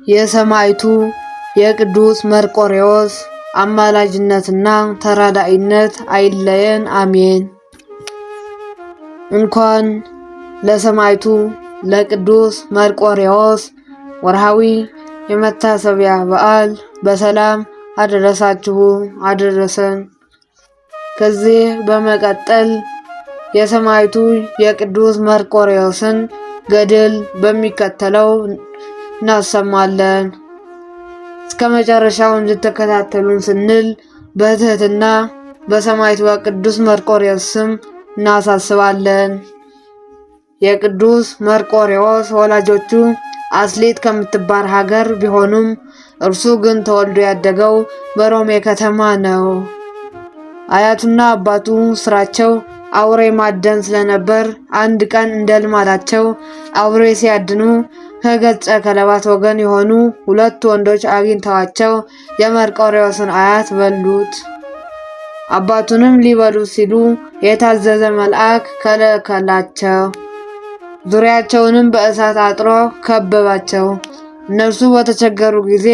የሰማዕቱ የቅዱስ መርቆሬዎስ አማላጅነትና ተራዳኢነት አይለየን፣ አሜን። እንኳን ለሰማዕቱ ለቅዱስ መርቆሬዎስ ወርሃዊ የመታሰቢያ በዓል በሰላም አደረሳችሁ አደረሰን። ከዚህ በመቀጠል የሰማዕቱ የቅዱስ መርቆሬዎስን ገድል በሚከተለው እናሰማለን። እስከ መጨረሻው እንድትከታተሉን ስንል በትህትና በሰማዕቱ በቅዱስ መርቆሬዎስ ስም እናሳስባለን። የቅዱስ መርቆሬዎስ ወላጆቹ አስሊጥ ከምትባል ሀገር ቢሆኑም እርሱ ግን ተወልዶ ያደገው በሮሜ ከተማ ነው። አያቱና አባቱ ስራቸው አውሬ ማደን ስለነበር አንድ ቀን እንደ ልማዳቸው አውሬ ሲያድኑ ከገጸ ከለባት ወገን የሆኑ ሁለት ወንዶች አግኝተዋቸው የመርቆሬዎስን አያት በሉት። አባቱንም ሊበሉት ሲሉ የታዘዘ መልአክ ከለከላቸው። ዙሪያቸውንም በእሳት አጥሮ ከበባቸው። እነርሱ በተቸገሩ ጊዜ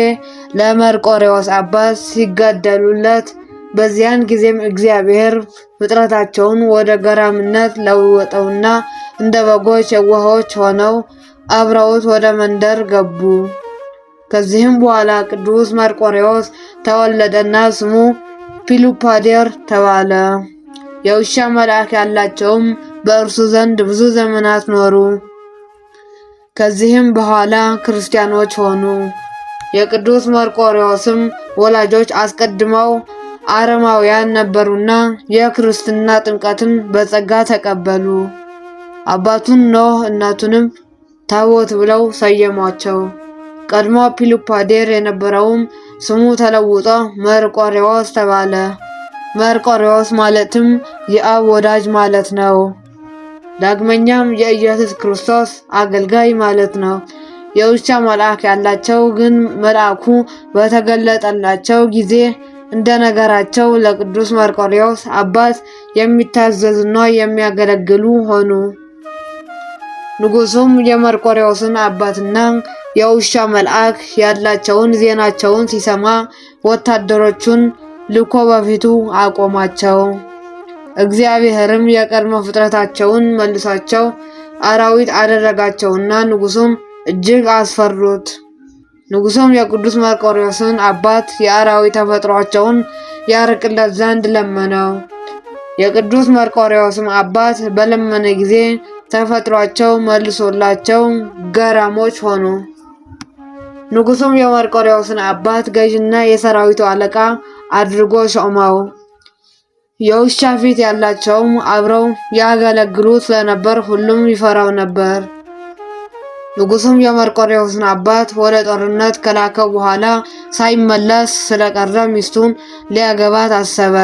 ለመርቆሬዎስ አባት ሲጋደሉለት፣ በዚያን ጊዜም እግዚአብሔር ፍጥረታቸውን ወደ ገራምነት ለወጠውና እንደ በጎች የዋሆች ሆነው አብረውት ወደ መንደር ገቡ። ከዚህም በኋላ ቅዱስ መርቆሬዎስ ተወለደና ስሙ ፒሉፓዴር ተባለ። የውሻ መልአክ ያላቸውም በእርሱ ዘንድ ብዙ ዘመናት ኖሩ። ከዚህም በኋላ ክርስቲያኖች ሆኑ። የቅዱስ መርቆሬዎስም ወላጆች አስቀድመው አረማውያን ነበሩና የክርስትና ጥምቀትን በጸጋ ተቀበሉ። አባቱን ኖህ እናቱንም ታቦት ብለው ሰየሟቸው። ቀድሞ ፒሉፓዴር የነበረውም ስሙ ተለውጦ መርቆሬዎስ ተባለ። መርቆሬዎስ ማለትም የአብ ወዳጅ ማለት ነው። ዳግመኛም የኢየሱስ ክርስቶስ አገልጋይ ማለት ነው። የውሻ መልአክ ያላቸው ግን መልአኩ በተገለጠላቸው ጊዜ እንደ ነገራቸው ለቅዱስ መርቆሬዎስ አባት የሚታዘዙና የሚያገለግሉ ሆኑ። ንጉሱም የመርቆሬዎስን አባትና የውሻ መልአክ ያላቸውን ዜናቸውን ሲሰማ ወታደሮቹን ልኮ በፊቱ አቆማቸው። እግዚአብሔርም የቀድሞ ፍጥረታቸውን መልሷቸው አራዊት አደረጋቸውና ንጉሱም እጅግ አስፈሩት። ንጉሱም የቅዱስ መርቆሬዎስን አባት የአራዊት ተፈጥሯቸውን ያርቅለት ዘንድ ለመነው። የቅዱስ መርቆሬዎስም አባት በለመነ ጊዜ ተፈጥሯቸው መልሶላቸው ገራሞች ሆኑ። ንጉሱም የመርቆሬዎስን አባት ገዥና የሰራዊቱ አለቃ አድርጎ ሾመው። የውሻ ፊት ያላቸውም አብረው ያገለግሉት ስለነበር ሁሉም ይፈራው ነበር። ንጉሱም የመርቆሬዎስን አባት ወደ ጦርነት ከላከው በኋላ ሳይመለስ ስለቀረ ሚስቱን ሊያገባት አሰበ።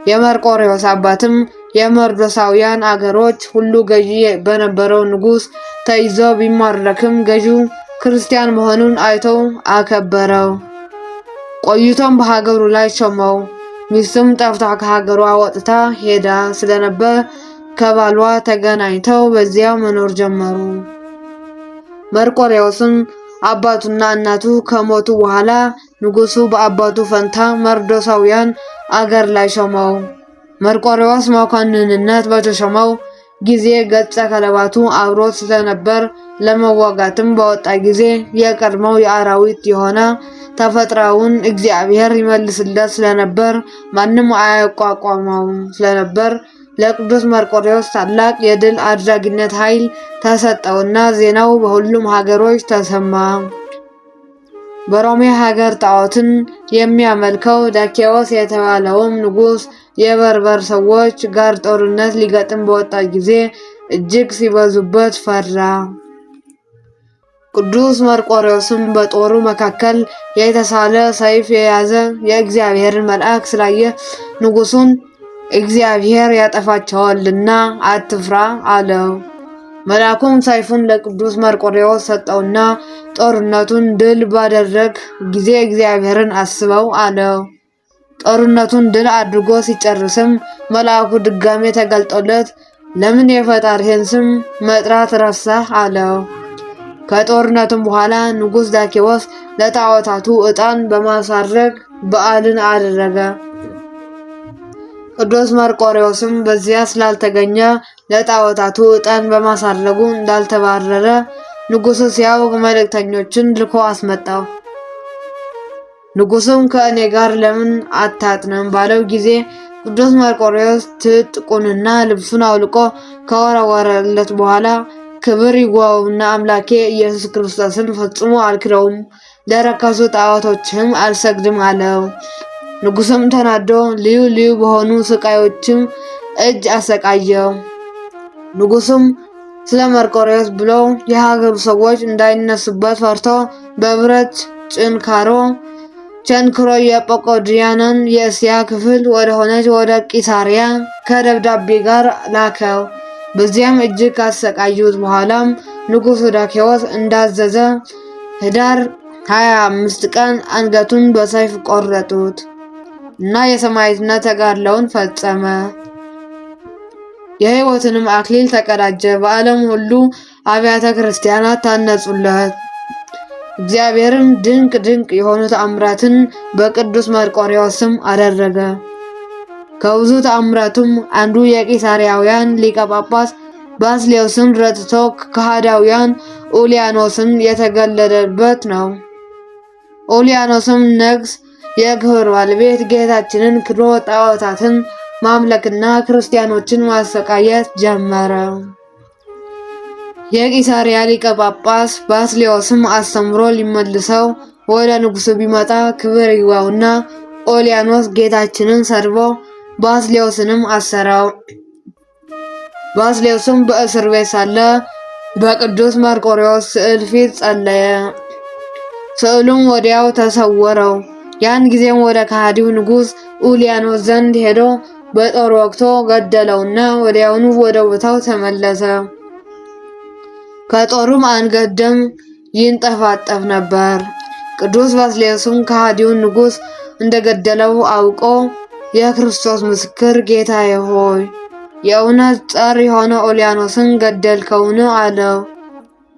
የመርቆሬዎስ አባትም የመርዶሳውያን አገሮች ሁሉ ገዢ በነበረው ንጉስ ተይዞ ቢማረክም ገዢው ክርስቲያን መሆኑን አይቶ አከበረው። ቆይቶም በሀገሩ ላይ ሾመው። ሚስቱም ጠፍታ ከሀገሯ ወጥታ ሄዳ ስለነበር ከባሏ ተገናኝተው በዚያ መኖር ጀመሩ። መርቆሬዎስም አባቱና እናቱ ከሞቱ በኋላ ንጉሱ በአባቱ ፈንታ መርዶሳውያን አገር ላይ ሾመው። መርቆሬዎስ መኳንንነት በተሾመው ጊዜ ገጸ ከለባቱ አብሮት ስለነበር ለመዋጋትም በወጣ ጊዜ የቀድሞው የአራዊት የሆነ ተፈጥሮውን እግዚአብሔር ይመልስለት ስለነበር ማንም አያቋቋመው ስለነበር ለቅዱስ መርቆሬዎስ ታላቅ የድል አድራጊነት ኃይል ተሰጠውና ዜናው በሁሉም ሀገሮች ተሰማ። በሮሜ ሀገር ጣዖትን የሚያመልከው ዳኬዎስ የተባለውም ንጉስ የበርበር ሰዎች ጋር ጦርነት ሊገጥም በወጣ ጊዜ እጅግ ሲበዙበት ፈራ። ቅዱስ መርቆሬዎስም በጦሩ መካከል የተሳለ ሰይፍ የያዘ የእግዚአብሔርን መልአክ ስላየ ንጉሱን እግዚአብሔር ያጠፋቸዋልና አትፍራ አለው። መልአኩም ሰይፉን ለቅዱስ መርቆሬዎስ ሰጠውና ጦርነቱን ድል ባደረግ ጊዜ እግዚአብሔርን አስበው አለው። ጦርነቱን ድል አድርጎ ሲጨርስም መልአኩ ድጋሜ ተገልጦለት ለምን የፈጣሪህን ስም መጥራት ረሳህ አለው። ከጦርነቱም በኋላ ንጉሥ ዳኬዎስ ለጣዖታቱ ዕጣን በማሳረግ በዓልን አደረገ። ቅዱስ መርቆሬዎስም በዚያ ስላልተገኘ ለጣዖታቱ ዕጣን በማሳረጉ እንዳልተባረረ ንጉሡ ሲያውቅ መልእክተኞችን ልኮ አስመጣው። ንጉሡም ከእኔ ጋር ለምን አታጥንም ባለው ጊዜ ቅዱስ መርቆሬዎስ ትጥቁንና ልብሱን አውልቆ ከወረወረለት በኋላ ክብር ይግባውና አምላኬ ኢየሱስ ክርስቶስን ፈጽሞ አልክደውም፣ ለረከሱ ጣዖቶችም አልሰግድም አለው። ንጉሡም ተናዶ ልዩ ልዩ በሆኑ ስቃዮችም እጅ አሰቃየው። ንጉሡም ስለ መርቆሬዎስ ብሎ የሀገሩ ሰዎች እንዳይነሱበት ፈርቶ በብረት ቸንክሮ የጰቆድያንን የእስያ ክፍል ወደ ሆነች ወደ ቂሳሪያ ከደብዳቤ ጋር ላከው። በዚያም እጅግ ካሰቃዩት በኋላም ንጉሡ ዳኬዎስ እንዳዘዘ ህዳር 25 ቀን አንገቱን በሰይፍ ቆረጡት እና የሰማዕትነት ተጋድሎውን ፈጸመ። የሕይወትንም አክሊል ተቀዳጀ። በዓለም ሁሉ አብያተ ክርስቲያናት ታነጹለት። እግዚአብሔርም ድንቅ ድንቅ የሆኑ ተአምራትን በቅዱስ መርቆሬዎስ ስም አደረገ። ከብዙ ተአምራቱም አንዱ የቂሳሪያውያን ሊቀ ጳጳስ ባስልዮስን ረትቶ ከሃዳውያን ኡልያኖስን የተገለለበት ነው። ኡልያኖስም ነግስ የክብር ባለቤት ጌታችንን ክዶ ጣዖታትን ማምለክና ክርስቲያኖችን ማሰቃየት ጀመረ። የቂሳሪያ ሊቀ ጳጳስ ባስልዮስም አስተምሮ ሊመልሰው ወደ ንጉሡ ቢመጣ ክብር ይግባውና ኡልያኖስ ጌታችንን ሰድቦ ባስልዮስንም አሰረው። ባስልዮስም በእስር ቤት ሳለ በቅዱስ መርቆሬዎስ ስዕል ፊት ጸለየ። ስዕሉም ወዲያው ተሰወረው። ያን ጊዜም ወደ ከሃዲው ንጉሥ ኡልያኖስ ዘንድ ሄዶ በጦር ወግቶ ገደለውና ወዲያውኑ ወደ ቦታው ተመለሰ። ከጦሩም አንገት ደም ይንጠፋጠፍ ነበር። ቅዱስ ባስልዮስም ከሃዲውን ንጉሥ እንደገደለው አውቆ የክርስቶስ ምስክር ጌታዬ ሆይ የእውነት ጸር የሆነ ኡልያኖስን ገደልከውን? አለው።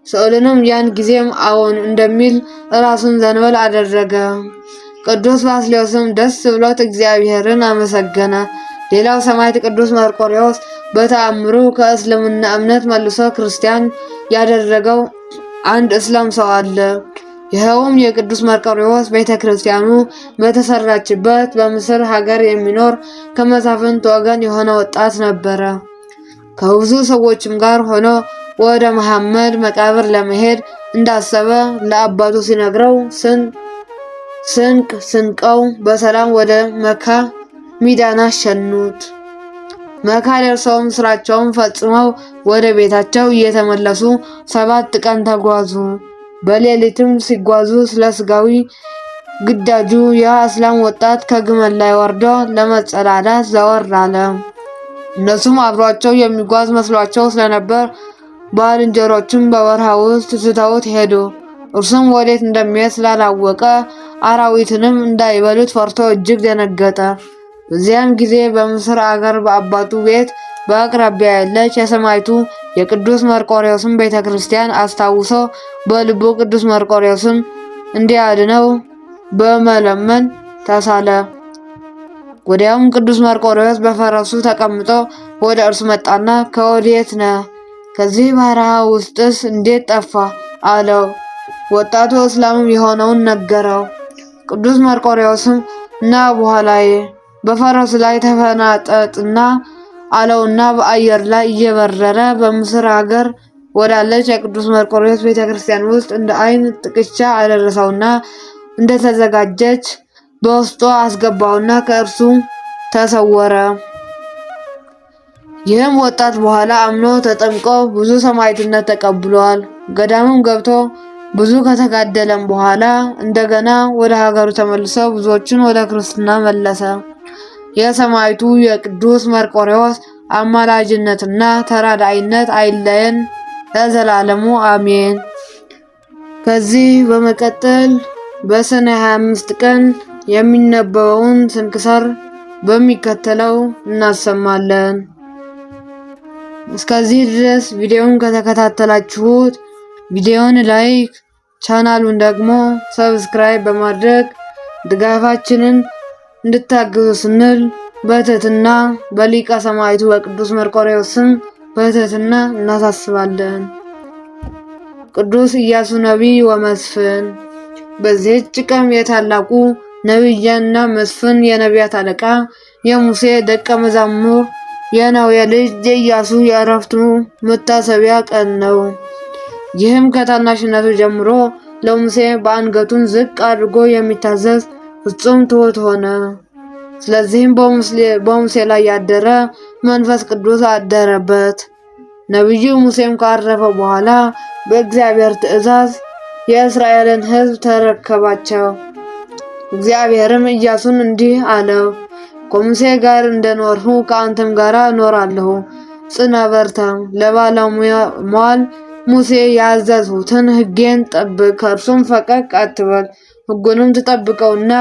ስዕሉንም ያን ጊዜም አዎን እንደሚል ራሱን ዘንበል አደረገ። ቅዱስ ባስልዮስም ደስ ብሎት እግዚአብሔርን አመሰገነ። ሌላው ሰማዕት ቅዱስ መርቆሬዎስ በተአምሩ ከእስልምና እምነት መልሶ ክርስቲያን ያደረገው አንድ እስላም ሰው አለ። ይኸውም የቅዱስ መርቆሬዎስ ቤተክርስቲያኑ በተሰራችበት በምስር ሀገር የሚኖር ከመሳፍንት ወገን የሆነ ወጣት ነበረ። ከብዙ ሰዎችም ጋር ሆኖ ወደ መሐመድ መቃብር ለመሄድ እንዳሰበ ለአባቱ ሲነግረው ስንቅ ስንቀው በሰላም ወደ መካ ሚዳን ሸኙት። መካ ደርሰውም ስራቸውን ፈጽመው ወደ ቤታቸው እየተመለሱ 7 ቀን ተጓዙ። በሌሊትም ሲጓዙ ስለ ስጋዊ ግዳጁ ያ እስላም ወጣት ከግመል ላይ ወርዶ ለመጸዳዳት ዘወር አለ። እነሱም አብሯቸው የሚጓዝ መስሏቸው ስለነበር ባልንጀሮቹም በበረሃ ውስጥ ትተውት ሄዱ። እርሱም ወዴት እንደሚሄድ ስላላወቀ አራዊትንም እንዳይበሉት ፈርቶ እጅግ ደነገጠ። በዚያም ጊዜ በምስር አገር በአባቱ ቤት በአቅራቢያ ያለች የሰማዕቱ የቅዱስ መርቆሬዎስን ቤተክርስቲያን አስታውሶ በልቡ ቅዱስ መርቆሬዎስን እንዲያድነው በመለመን ተሳለ። ወዲያውም ቅዱስ መርቆሬዎስ በፈረሱ ተቀምጦ ወደ እርሱ መጣና ከወዴት ነህ? ከዚህ በረሃ ውስጥስ እንዴት ጠፋ? አለው። ወጣቱ እስላምም የሆነውን ነገረው። ቅዱስ መርቆሬዎስም እና በኋላዬ በፈረሱ ላይ ተፈናጠጥና አለውና በአየር ላይ እየበረረ በምስር ሀገር ወዳለች የቅዱስ መርቆሬዎስ ቤተክርስቲያን ውስጥ እንደ ዓይን ጥቅሻ አደረሰውና እንደተዘጋጀች በውስጡ አስገባውና ከእርሱ ተሰወረ። ይህም ወጣት በኋላ አምኖ ተጠምቆ ብዙ ሰማዕትነት ተቀብሏል። ገዳምም ገብቶ ብዙ ከተጋደለም በኋላ እንደገና ወደ ሀገሩ ተመልሶ ብዙዎችን ወደ ክርስትና መለሰ። የሰማዕቱ የቅዱስ መርቆሬዎስ አማላጅነትና ተራዳኢነት አይለየን ለዘላለሙ አሜን። ከዚህ በመቀጠል በሰኔ 25 ቀን የሚነበበውን ስንክሳር በሚከተለው እናሰማለን። እስከዚህ ድረስ ቪዲዮውን ከተከታተላችሁት ቪዲዮውን ላይክ፣ ቻናሉን ደግሞ ሰብስክራይብ በማድረግ ድጋፋችንን እንድታግዙ ስንል በትህትና በሊቀ ሰማዕቱ በቅዱስ መርቆሬዎስ ስም በትህትና እናሳስባለን። ቅዱስ ኢያሱ ነቢይ ወመስፍን። በዚህች ቀን የታላቁ ነቢይና መስፍን የነቢያት አለቃ የሙሴ ደቀ መዛሙር የነዌ ልጅ የኢያሱ የዕረፍቱ መታሰቢያ ቀን ነው። ይህም ከታናሽነቱ ጀምሮ ለሙሴ በአንገቱን ዝቅ አድርጎ የሚታዘዝ ፍጹም ትሑት ሆነ። ስለዚህም በሙሴ ላይ ያደረ መንፈስ ቅዱስ አደረበት። ነቢዩ ሙሴም ካረፈ በኋላ በእግዚአብሔር ትእዛዝ የእስራኤልን ሕዝብ ተረከባቸው። እግዚአብሔርም ኢያሱን እንዲህ አለው፣ ከሙሴ ጋር እንደኖርሁ ከአንተም ጋር እኖራለሁ። ጽና በርታ። ለባለሟል ሙሴ ያዘዝሁትን ሕጌን ጠብቅ፣ ከእርሱም ፈቀቅ አትበል። ሕጉንም ትጠብቀውና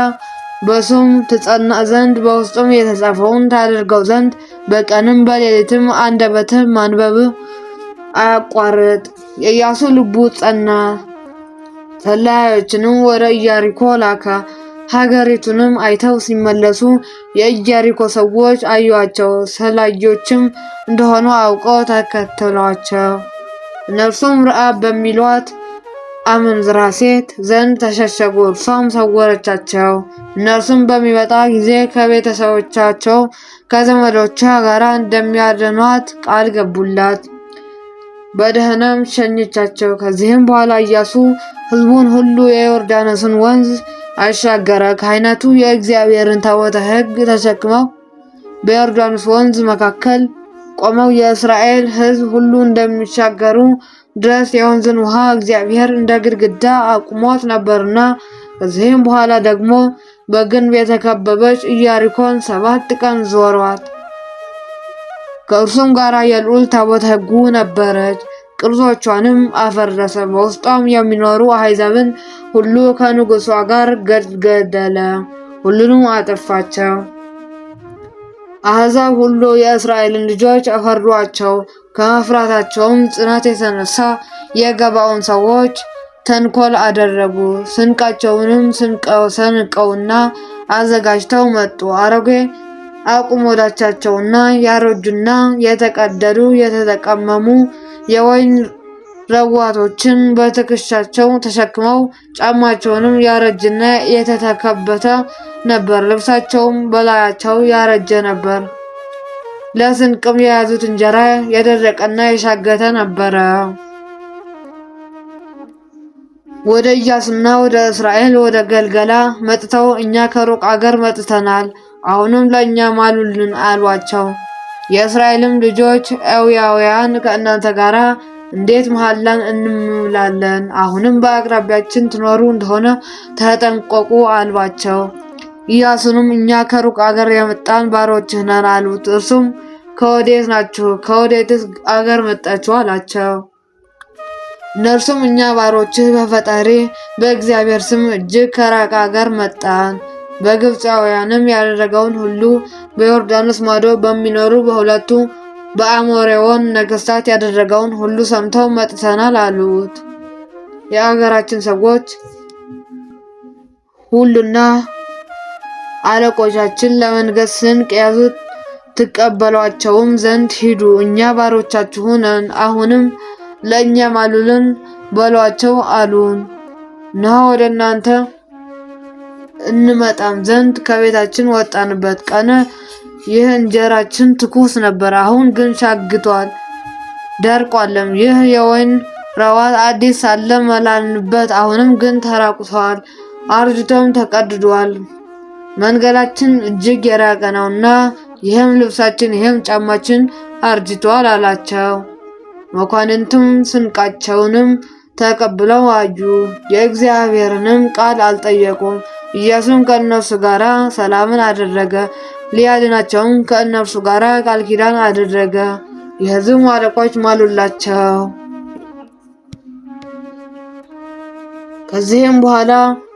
በሱም ትጸና ዘንድ በውስጡም የተጻፈውን ታደርገው ዘንድ በቀንም በሌሊትም አንደበትህ ማንበብህ አያቋርጥ። የኢያሱ ልቡ ጸና። ሰላዮችንም ወደ ኢያሪኮ ላከ። ሀገሪቱንም አይተው ሲመለሱ የኢያሪኮ ሰዎች አዩአቸው። ሰላዮችም እንደሆኑ አውቀው ተከተሏቸው። እነርሱም ረዓብ በሚሏት አመንዝራ ሴት ዘንድ ተሸሸጉ። እርሷም ሰወረቻቸው። እነርሱም በሚመጣ ጊዜ ከቤተሰቦቻቸው ከዘመዶቿ ጋር እንደሚያድኗት ቃል ገቡላት። በደህናም ሸኘቻቸው። ከዚህም በኋላ ኢያሱ ሕዝቡን ሁሉ የዮርዳኖስን ወንዝ አሻገረ። ካህናቱ የእግዚአብሔርን ታቦተ ሕግ ተሸክመው በዮርዳኖስ ወንዝ መካከል ቆመው የእስራኤል ሕዝብ ሁሉ እንደሚሻገሩ ድረስ የወንዝን ውሃ እግዚአብሔር እንደ ግድግዳ አቁሞት ነበርና። ከዚህም በኋላ ደግሞ በግንብ የተከበበች ኢያሪኮን 7 ቀን ዞሯት። ከእርሱም ጋር የልዑል ታቦተ ሕጉ ነበረች። ቅርሶቿንም አፈረሰ። በውስጧም የሚኖሩ አሕዛብን ሁሉ ከንጉሷ ጋር ገደለ። ሁሉንም አጠፋቸው። አሕዛብ ሁሉ የእስራኤልን ልጆች ፈሯቸው። ከመፍራታቸውም ጽናት የተነሳ የገባዖን ሰዎች ተንኮል አደረጉ። ስንቃቸውንም ሰንቀውና አዘጋጅተው መጡ። አሮጌ አቁሞዳቻቸውና ያረጁና የተቀደዱ የተቀመሙ የወይን ረዋቶችን በትከሻቸው ተሸክመው ጫማቸውንም ያረጀና የተተከበተ ነበር። ልብሳቸውም በላያቸው ያረጀ ነበር። ለስንቅም የያዙት እንጀራ የደረቀና የሻገተ ነበረ። ወደ ኢያሱና ወደ እስራኤል ወደ ገልገላ መጥተው እኛ ከሩቅ አገር መጥተናል፣ አሁንም ለእኛ ማሉልን አሏቸው። የእስራኤልም ልጆች ኤዊያውያን ከእናንተ ጋር እንዴት መሐላን እንምላለን? አሁንም በአቅራቢያችን ትኖሩ እንደሆነ ተጠንቀቁ አሏቸው። ኢያሱንም እኛ ከሩቅ አገር የመጣን ባሮችህ ነን አሉት። እርሱም ከወዴት ናችሁ? ከወዴትስ አገር መጣችሁ? አላቸው። እነርሱም እኛ ባሮችህ በፈጣሪ በእግዚአብሔር ስም እጅግ ከራቀ አገር መጣን። በግብፃውያንም ያደረገውን ሁሉ በዮርዳኖስ ማዶ በሚኖሩ በሁለቱ በአሞሬዎን ነገሥታት ያደረገውን ሁሉ ሰምተው መጥተናል አሉት። የአገራችን ሰዎች ሁሉና አለቆቻችን ለመንገስ ስንቅ ያዙት፣ ትቀበሏቸውም ዘንድ ሂዱ። እኛ ባሮቻችሁ ነን፣ አሁንም ለእኛ ማሉልን በሏቸው አሉን። እነሆ ወደ እናንተ እንመጣም ዘንድ ከቤታችን ወጣንበት ቀን ይህ እንጀራችን ትኩስ ነበር፣ አሁን ግን ሻግቷል ደርቋልም። ይህ የወይን ረዋት አዲስ ሳለ መላልንበት፣ አሁንም ግን ተራቁቷል አርጅቶም ተቀድዷል። መንገዳችን እጅግ የራቀ ነውና ይህም ልብሳችን ይህም ጫማችን አርጅቷል አላቸው። መኳንንቱም ስንቃቸውንም ተቀብለው አዩ፣ የእግዚአብሔርንም ቃል አልጠየቁም። ኢያሱም ከእነርሱ ጋር ሰላምን አደረገ፣ ሊያድናቸውም ከእነርሱ ጋር ቃል ኪዳን አደረገ። የሕዝቡ አለቆች ማሉላቸው። ከዚህም በኋላ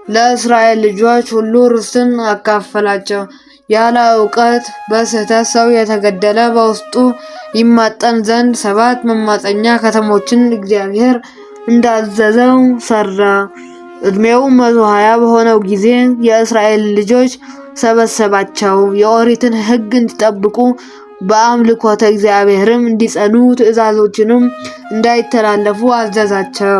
ለእስራኤል ልጆች ሁሉ ርስትን አካፈላቸው። ያለ እውቀት በስህተት ሰው የተገደለ በውስጡ ይማጠን ዘንድ 7 መማፀኛ ከተሞችን እግዚአብሔር እንዳዘዘው ሰራ። ዕድሜው 120 በሆነው ጊዜ የእስራኤል ልጆች ሰበሰባቸው። የኦሪትን ሕግ እንዲጠብቁ በአምልኮተ እግዚአብሔርም እንዲጸኑ ትእዛዞችንም እንዳይተላለፉ አዘዛቸው።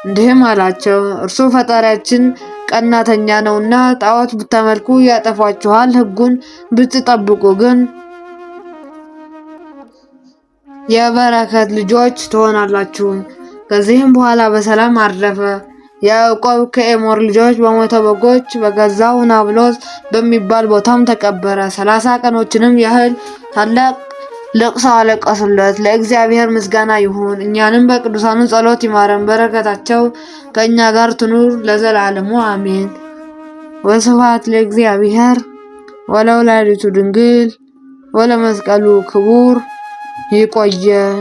እንዲህም አላቸው፣ እርሱ ፈጣሪያችን ቀናተኛ ነውና ጣዖት ብታመልኩ ያጠፋችኋል፣ ሕጉን ብትጠብቁ ግን የበረከት ልጆች ትሆናላችሁ። ከዚህም በኋላ በሰላም አረፈ። ያዕቆብ ከኤሞር ልጆች በሞተ በጎች በገዛው ናብሎስ በሚባል ቦታም ተቀበረ። 30 ቀኖችንም ያህል ታላቅ ለቅሶ አለቀሱለት። ለእግዚአብሔር ምስጋና ይሁን፣ እኛንም በቅዱሳኑ ጸሎት ይማረን፣ በረከታቸው ከእኛ ጋር ትኑር ለዘላለሙ አሜን። ወስብሐት ለእግዚአብሔር ወለወላዲቱ ድንግል ወለመስቀሉ ክቡር። ይቆየን።